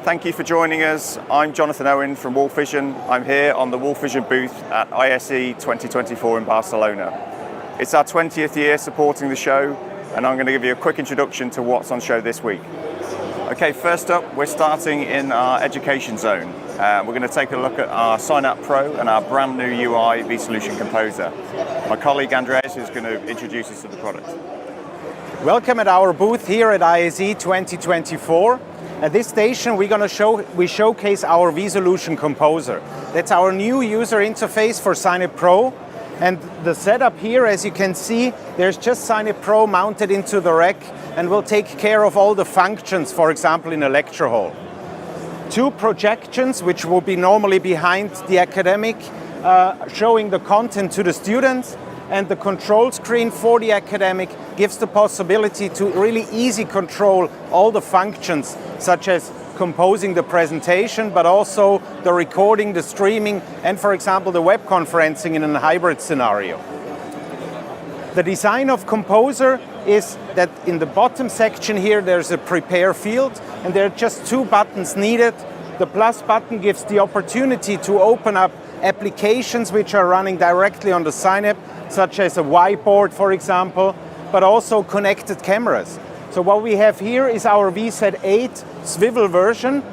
Thank you for joining us. I'm Jonathan Owen from WolfVision. I'm here on the WolfVision booth at ISE 2024 in Barcelona. It's our 20th year supporting the show, and I'm going to give you a quick introduction to what's on show this week. Okay, first up, we're starting in our education zone. We're going to take a look at our Sign-Up Pro and our brand new UI vSolution Composer. My colleague Andreas is going to introduce us to the product. Welcome at our booth here at ISE 2024. At this station we showcase our vSolution Composer. That's our new user interface for Sign-Up Pro. And the setup here, as you can see, there's just Sign-Up Pro mounted into the rack and will take care of all the functions, for example, in a lecture hall. Two projections, which will be normally behind the academic, showing the content to the students, and the control screen for the academic gives the possibility to really easy control all the functions, such as composing the presentation, but also the recording, the streaming, and for example, the web conferencing in a hybrid scenario. The design of Composer is that in the bottom section here, there's a prepare field, and there are just two buttons needed. The plus button gives the opportunity to open up applications which are running directly on the Sign-Up, such as a whiteboard, for example, but also connected cameras. So what we have here is our VZ 8 swivel version.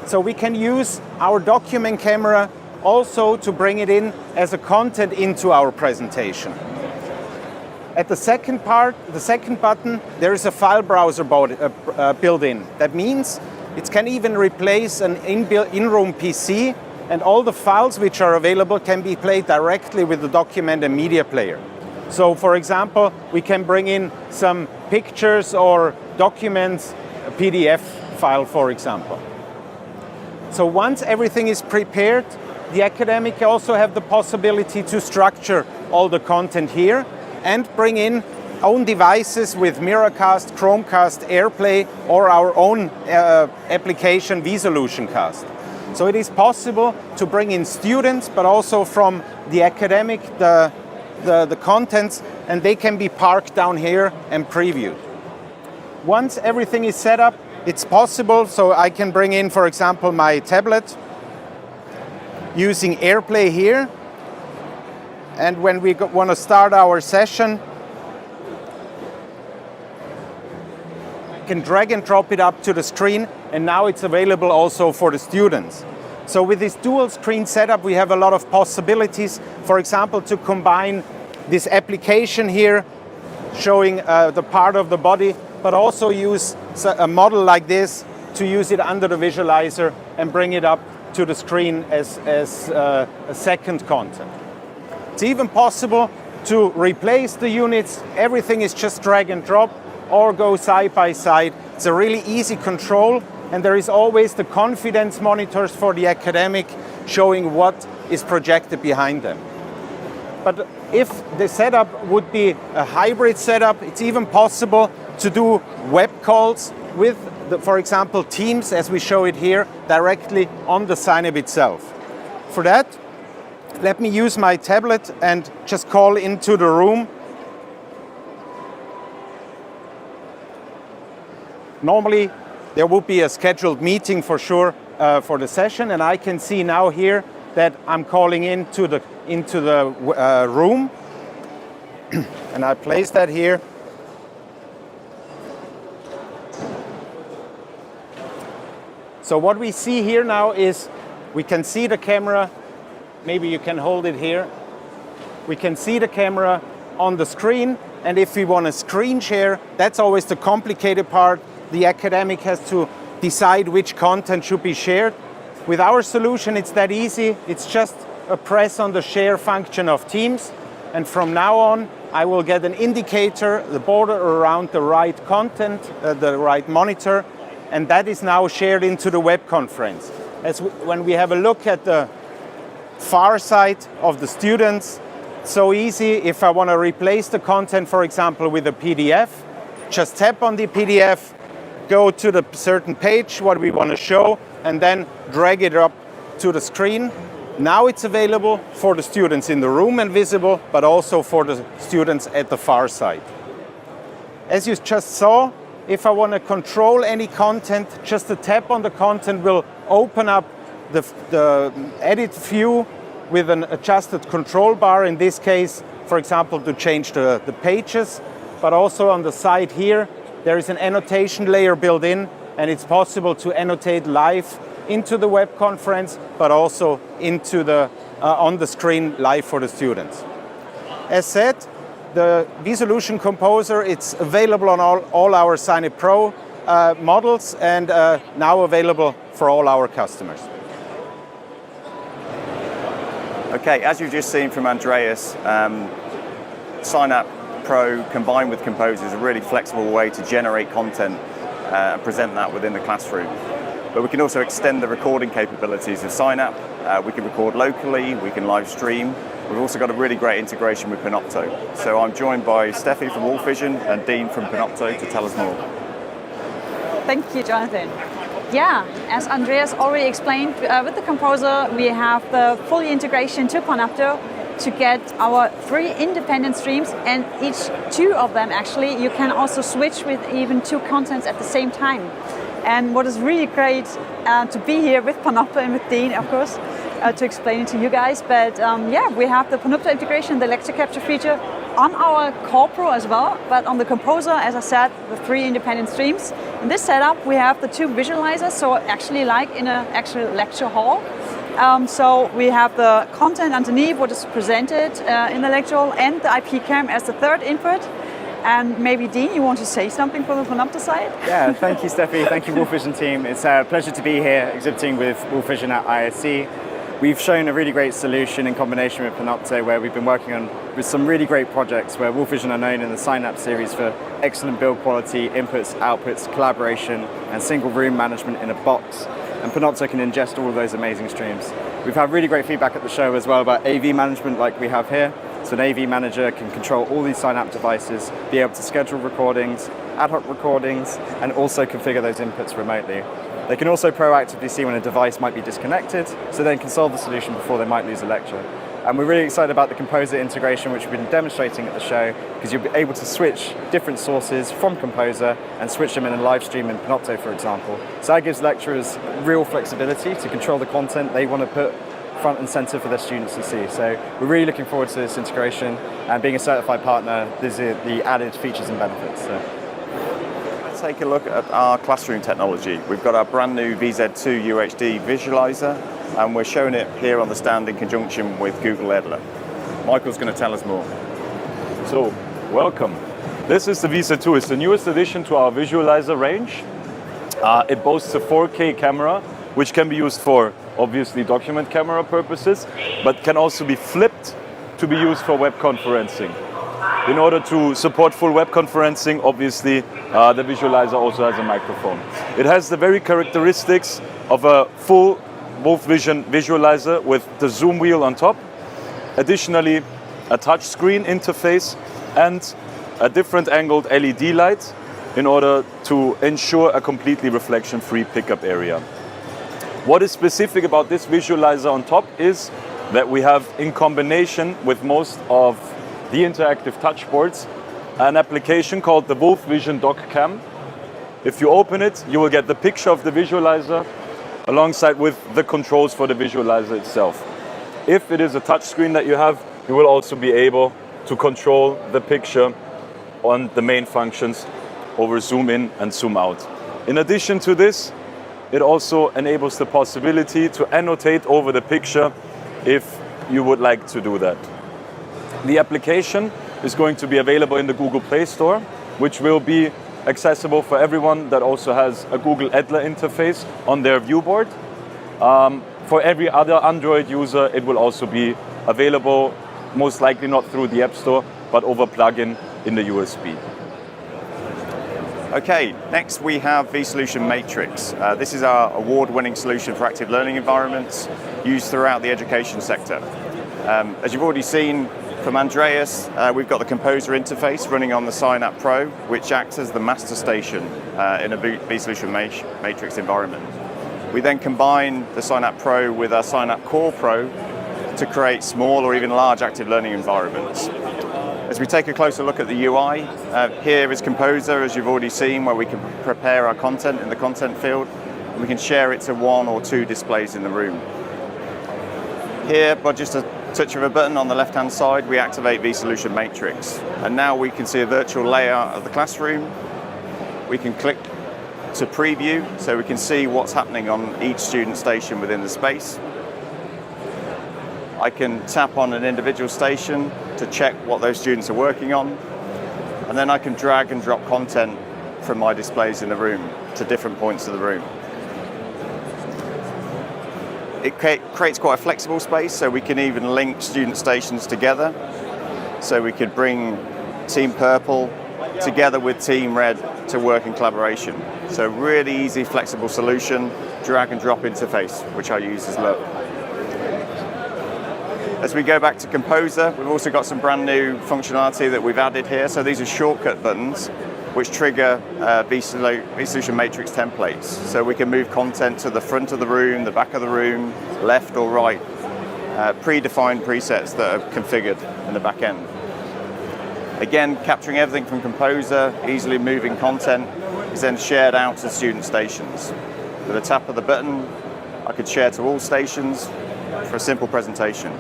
So we can use our document camera also to bring it in as a content into our presentation. At the second button, there is a file browser built-in. That means it can even replace an in-room PC, and all the files which are available can be played directly with the document and media player. So for example, we can bring in some pictures or documents, a PDF file, for example. So once everything is prepared, the academic also have the possibility to structure all the content here and bring in own devices with Miracast, Chromecast, AirPlay, or our own application vSolution Cast. So it is possible to bring in students, but also from the academic, the contents, and they can be parked down here and previewed. Once everything is set up, it's possible, so I can bring in, for example, my tablet using AirPlay here. And when we want to start our session, I can drag and drop it up to the screen, and now it's available also for the students. So with this dual screen setup, we have a lot of possibilities, for example, to combine this application here, showing the part of the body, but also use a model like this to use it under the visualizer and bring it up to the screen as a second content. It's even possible to replace the units. Everything is just drag and drop or go side by side. It's a really easy control, and there is always the confidence monitors for the academic showing what is projected behind them. But if the setup would be a hybrid setup, it's even possible to do web calls with, for example, Teams, as we show it here, directly on the Sign-Up itself. For that, let me use my tablet and just call into the room. Normally, there would be a scheduled meeting for sure for the session, and I can see now here that I'm calling into the room, and I place that here. So what we see here now is we can see the camera. Maybe you can hold it here. We can see the camera on the screen, and if we want to screen share, that's always the complicated part. The academic has to decide which content should be shared. With our solution, it's that easy. It's just a press on the share function of Teams, and from now on, I will get an indicator, the border around the right content, the right monitor, and that is now shared into the web conference. When we have a look at the far side of the students, so easy. If I want to replace the content, for example, with a PDF, just tap on the PDF, go to the certain page, what we want to show, and then drag it up to the screen. Now it's available for the students in the room and visible, but also for the students at the far side. As you just saw, If I want to control any content, just a tap on the content will open up the edit view with an adjusted control bar, in this case, for example, to change the pages. But also on the side here, there is an annotation layer built in, and it's possible to annotate live into the web conference, but also into the on the screen live for the students. As said, the vSolution Composer, it's available on all our Sign Pro models, and now available for all our customers. Okay, as you've just seen from Andreas, Sign Pro combined with Composer is a really flexible way to generate content and present that within the classroom. But we can also extend the recording capabilities of Sign We can record locally, we can live stream. We've also got a really great integration with Panopto. So I'm joined by Steffi from WolfVision and Dean from Panopto to tell us more. Thank you, Jonathan. Yeah, as Andreas already explained, with the Composer, we have the full integration to Panopto to get our 3 independent streams, and each 2 of them actually, you can also switch with even 2 contents at the same time. And what is really great to be here with Panopto and with Dean, of course, to explain it to you guys. But yeah, we have the Panopto integration, the lecture capture feature on our Core Pro as well, but on the Composer, as I said, the 3 independent streams. In this setup, we have the 2 visualizers, so actually like in an actual lecture hall. So we have the content underneath, what is presented in the lecture hall, and the IP cam as the 3rd input. And maybe Dean, you want to say something from the Panopto side? Yeah, thank you, Steffi. Thank you, WolfVision team. It's a pleasure to be here exhibiting with WolfVision at ISE. We've shown a really great solution in combination with Panopto, where we've been working on with some really great projects where WolfVision are known in the Synapse series for excellent build quality, inputs, outputs, collaboration, and single room management in a box. And Panopto can ingest all of those amazing streams. We've had really great feedback at the show as well about AV management like we have here. So an AV manager can control all these Synapse devices, be able to schedule recordings, ad hoc recordings, and also configure those inputs remotely. They can also proactively see when a device might be disconnected, so they can solve the solution before they might lose a lecture. And we're really excited about the Composer integration, which we've been demonstrating at the show, because you'll be able to switch different sources from Composer and switch them in a live stream in Panopto, for example. So that gives lecturers real flexibility to control the content they want to put front and center for their students to see. So we're really looking forward to this integration, and being a certified partner, these are the added features and benefits. So. Let's take a look at our classroom technology. We've got our brand new VZ2 UHD visualizer, and we're showing it here on the stand in conjunction with Google Edler. Michael's going to tell us more. So, welcome. This is the VZ2. It's the newest addition to our visualizer range. It boasts a 4K camera, which can be used for obviously document camera purposes, but can also be flipped to be used for web conferencing. In order to support full web conferencing, obviously, the visualizer also has a microphone. It has the very characteristics of a full WolfVision visualizer with the zoom wheel on top. Additionally, a touch screen interface and a different angled LED light in order to ensure a completely reflection-free pickup area. What is specific about this visualizer on top is that we have, in combination with most of the interactive touchboards, an application called the WolfVision Dock Cam. If you open it, you will get the picture of the visualizer alongside with the controls for the visualizer itself. If it is a touch screen that you have, you will also be able to control the picture on the main functions over zoom in and zoom out. In addition to this, it also enables the possibility to annotate over the picture if you would like to do that. The application is going to be available in the Google Play Store, which will be accessible for everyone that also has a Google Edler interface on their viewboard. For every other Android user, it will also be available, most likely not through the App Store, but over plugin in the USB. Okay, next we have vSolution Matrix. This is our award-winning solution for active learning environments used throughout the education sector. As you've already seen from Andreas, we've got the Composer interface running on the Synapse Pro, which acts as the master station in a vSolution Matrix environment. We then combine the Synapse Pro with our Synapse Core Pro to create small or even large active learning environments. As we take a closer look at the UI, here is Composer, as you've already seen, where we can prepare our content in the content field, and we can share it to 1 or 2 displays in the room. Here, by just a touch of a button on the left-hand side, we activate vSolution Matrix, and now we can see a virtual layout of the classroom. We can click to preview, so we can see what's happening on each student station within the space. I can tap on an individual station to check what those students are working on, and then I can drag and drop content from my displays in the room to different points of the room. It creates quite a flexible space, so we can even link student stations together. So we could bring Team Purple together with Team Red to work in collaboration. So really easy, flexible solution, drag and drop interface, which our users love. As we go back to Composer, we've also got some brand new functionality that we've added here. So these are shortcut buttons which trigger vSolution Matrix templates. So we can move content to the front of the room, the back of the room, left or right, predefined presets that are configured in the back end. Again, capturing everything from Composer, easily moving content, is then shared out to student stations. With a tap of the button, I could share to all stations for a simple presentation.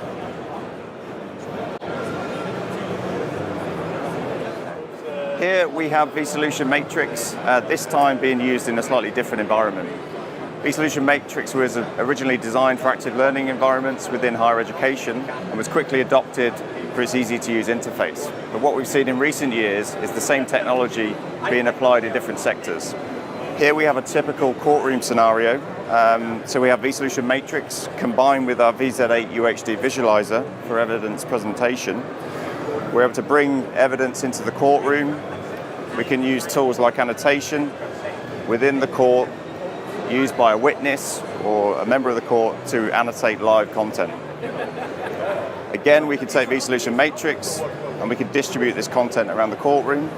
Here we have vSolution Matrix, this time being used in a slightly different environment. vSolution Matrix was originally designed for active learning environments within higher education and was quickly adopted for its easy-to-use interface. But what we've seen in recent years is the same technology being applied in different sectors. Here we have a typical courtroom scenario. So we have vSolution Matrix combined with our VZ8 UHD visualizer for evidence presentation. We're able to bring evidence into the courtroom. We can use tools like annotation within the court, used by a witness or a member of the court to annotate live content. Again, we can take vSolution Matrix and we can distribute this content around the courtroom.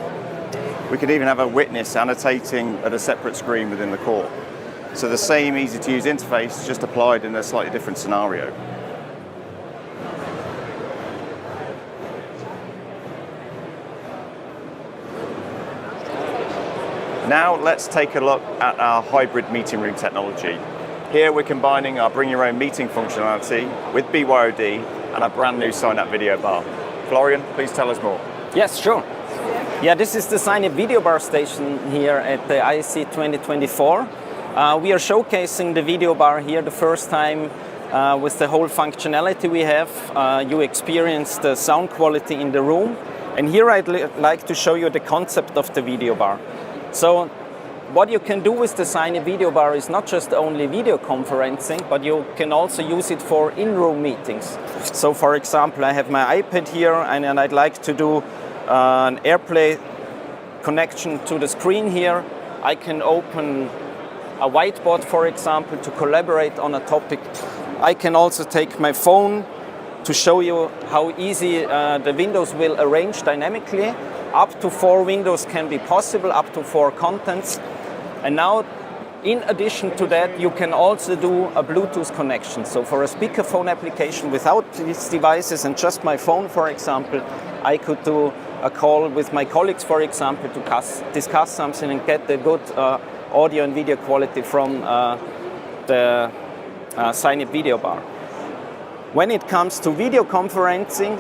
We could even have a witness annotating at a separate screen within the court. So the same easy-to-use interface, just applied in a slightly different scenario. Now let's take a look at our hybrid meeting room technology. Here we're combining our bring your own meeting functionality with BYOD and a brand new sign-up video bar. Florian, please tell us more. Yes, sure. Yeah, this is the sign-up video bar station here at the ISE 2024. We are showcasing the video bar here the first time with the whole functionality we have. You experience the sound quality in the room. And here I'd like to show you the concept of the video bar. So what you can do with the sign-up video bar is not just only video conferencing, but you can also use it for in-room meetings. So for example, I have my iPad here and I'd like to do an AirPlay connection to the screen here. I can open a whiteboard, for example, to collaborate on a topic. I can also take my phone to show you how easy the windows will arrange dynamically. Up to 4 windows can be possible, up to 4 contents. And now, in addition to that, you can also do a Bluetooth connection. So for a speakerphone application without these devices and just my phone, for example, I could do a call with my colleagues, for example, to discuss something and get the good audio and video quality from the sign-up video bar. When it comes to video conferencing,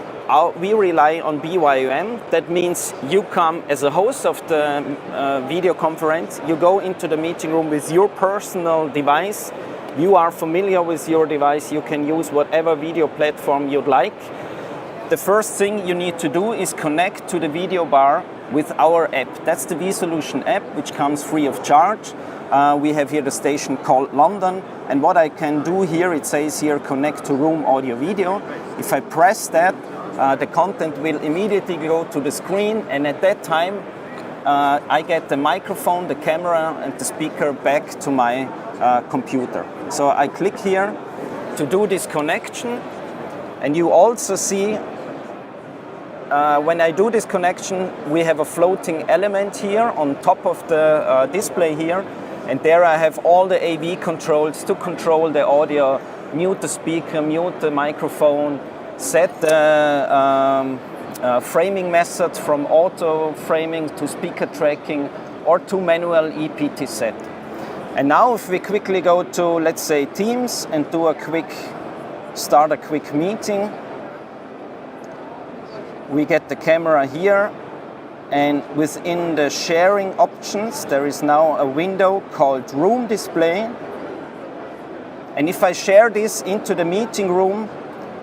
we rely on BYOM. That means you come as a host of the video conference, you go into the meeting room with your personal device, you are familiar with your device, you can use whatever video platform you'd like. The first thing you need to do is connect to the video bar with our app. That's the vSolution app, which comes free of charge. We have here the station called London, and what I can do here, it says here connect to room audio video. If I press that, the content will immediately go to the screen, and at that time I get the microphone, the camera and the speaker back to my computer. So I click here to do this connection, and you also see when I do this connection, we have a floating element here on top of the display here. And there I have all the AV controls to control the audio, mute the speaker, mute the microphone, set the framing methods from auto framing to speaker tracking or to manual EPT set. And now if we quickly go to, let's say, Teams and start a quick meeting, we get the camera here, and within the sharing options there is now a window called Room Display. And if I share this into the meeting room,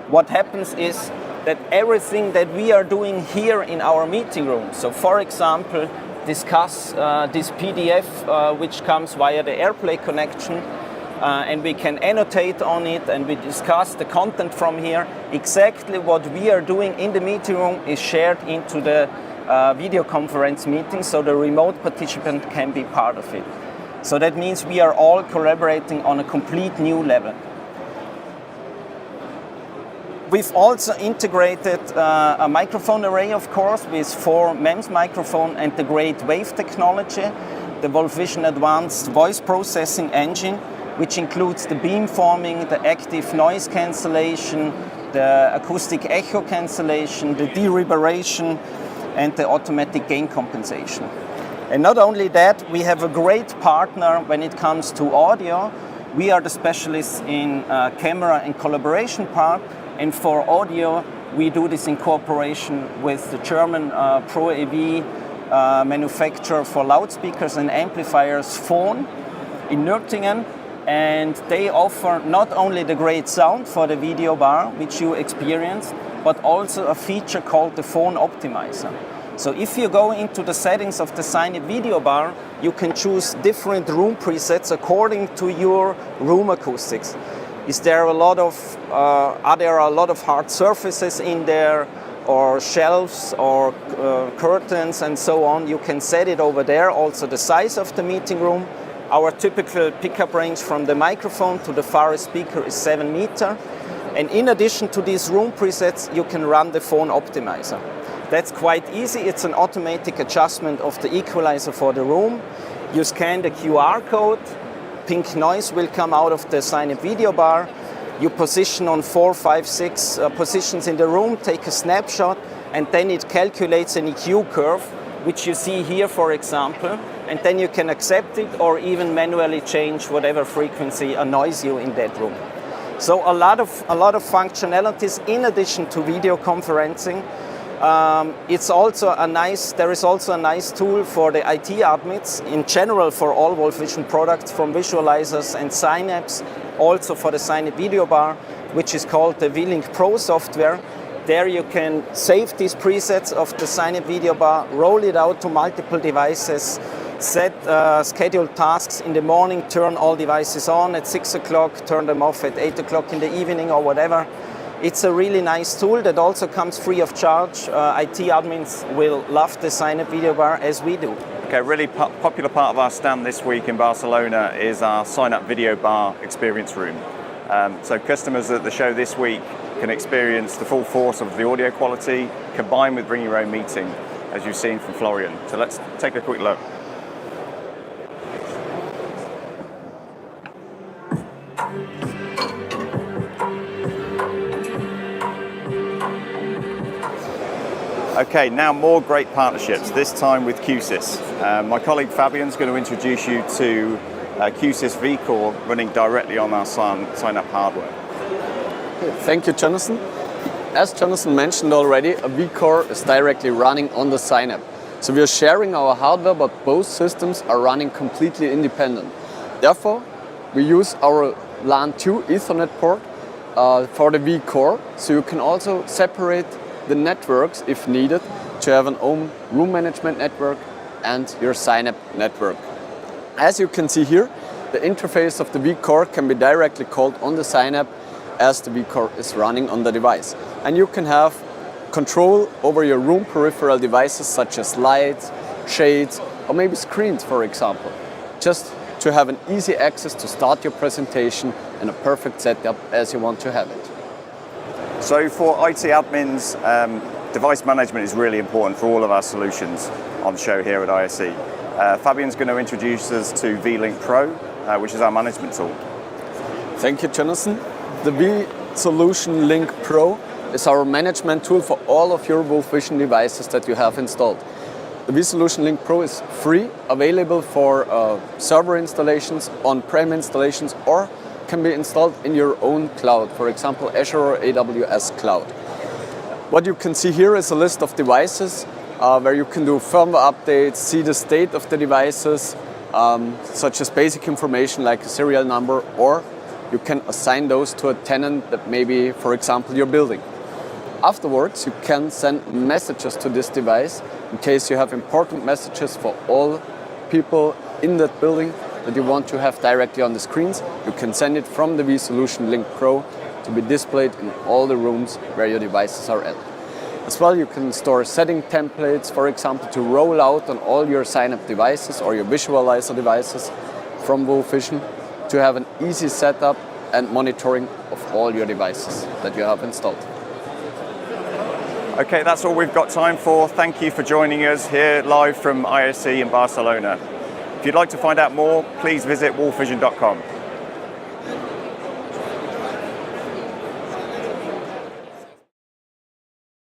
what happens is that everything that we are doing here in our meeting room, so for example, discuss this PDF which comes via the AirPlay connection, and we can annotate on it and we discuss the content from here. Exactly what we are doing in the meeting room is shared into the video conference meeting, so the remote participant can be part of it. So that means we are all collaborating on a complete new level. We've also integrated a microphone array, of course, with 4 MEMS microphone and the great wave technology, the WolfVision advanced voice processing engine, which includes the beamforming, the active noise cancellation, the acoustic echo cancellation, the dereverberation, and the automatic gain compensation. And not only that, we have a great partner when it comes to audio. We are the specialists in camera and collaboration part. And for audio, we do this in cooperation with the German Pro AV manufacturer for loudspeakers and amplifiers, Phone, in Nürtingen. And they offer not only the great sound for the video bar, which you experienced, but also a feature called the Phone Optimizer. So if you go into the settings of the Cine video bar, you can choose different room presets according to your room acoustics. Are there a lot of hard surfaces in there, or shelves, or curtains, and so on? You can set it over there. Also the size of the meeting room. Our typical pickup range from the microphone to the farthest speaker is 7 meters. And in addition to these room presets, you can run the Phone Optimizer. That's quite easy. It's an automatic adjustment of the equalizer for the room. You scan the QR code. Pink noise will come out of the Cine video bar. You position on 4, 5, 6 positions in the room, take a snapshot, and then it calculates an EQ curve, which you see here, for example, and then you can accept it or even manually change whatever frequency annoys you in that room. So a lot of functionalities in addition to video conferencing. There is also a nice tool for the IT admins in general for all WolfVision products, from visualizers and Synapse, also for the Cine video bar, which is called the V-Link Pro software. There you can save these presets of the Cine video bar, roll it out to multiple devices, set scheduled tasks in the morning, turn all devices on at 6 o'clock, turn them off at 8 o'clock in the evening or whatever. It's a really nice tool that also comes free of charge. IT admins will love the Cine video bar as we do. Okay, a really popular part of our stand this week in Barcelona is our sign-up video bar experience room. So customers at the show this week can experience the full force of the audio quality combined with bring your own meeting, as you've seen from Florian. So let's take a quick look. Okay, now more great partnerships, this time with QSYS. My colleague Fabian's going to introduce you to QSYS vCore running directly on our sign-up hardware. Thank you, Jonathan. As Jonathan mentioned already, a vCore is directly running on the sign-up. So we are sharing our hardware, but both systems are running completely independent. Therefore, we use our LAN 2 Ethernet port for the vCore, so you can also separate the networks if needed to have an own room management network and your sign-up network. As you can see here, the interface of the vCore can be directly called on the sign-up as the vCore is running on the device. And you can have control over your room peripheral devices such as lights, shades, or maybe screens, for example, just to have an easy access to start your presentation and a perfect setup as you want to have it. So for IT admins, device management is really important for all of our solutions on the show here at ISE. Fabian's going to introduce us to V-Link Pro, which is our management tool. Thank you, Jonathan. The V-Solution Link Pro is our management tool for all of your WolfVision devices that you have installed. The vSolution Link Pro is free, available for server installations, on-prem installations, or can be installed in your own cloud, for example Azure or AWS cloud. What you can see here is a list of devices where you can do firmware updates, see the state of the devices, such as basic information like a serial number, or you can assign those to a tenant that may be, for example, your building. Afterwards, you can send messages to this device in case you have important messages for all people in that building that you want to have directly on the screens. You can send it from the vSolution Link Pro to be displayed in all the rooms where your devices are at. As well, you can store setting templates, for example, to roll out on all your sign-up devices or your visualizer devices from WolfVision to have an easy setup and monitoring of all your devices that you have installed. Okay, that's all we've got time for. Thank you for joining us here live from ISE in Barcelona. If you'd like to find out more, please visit wolfvision.com.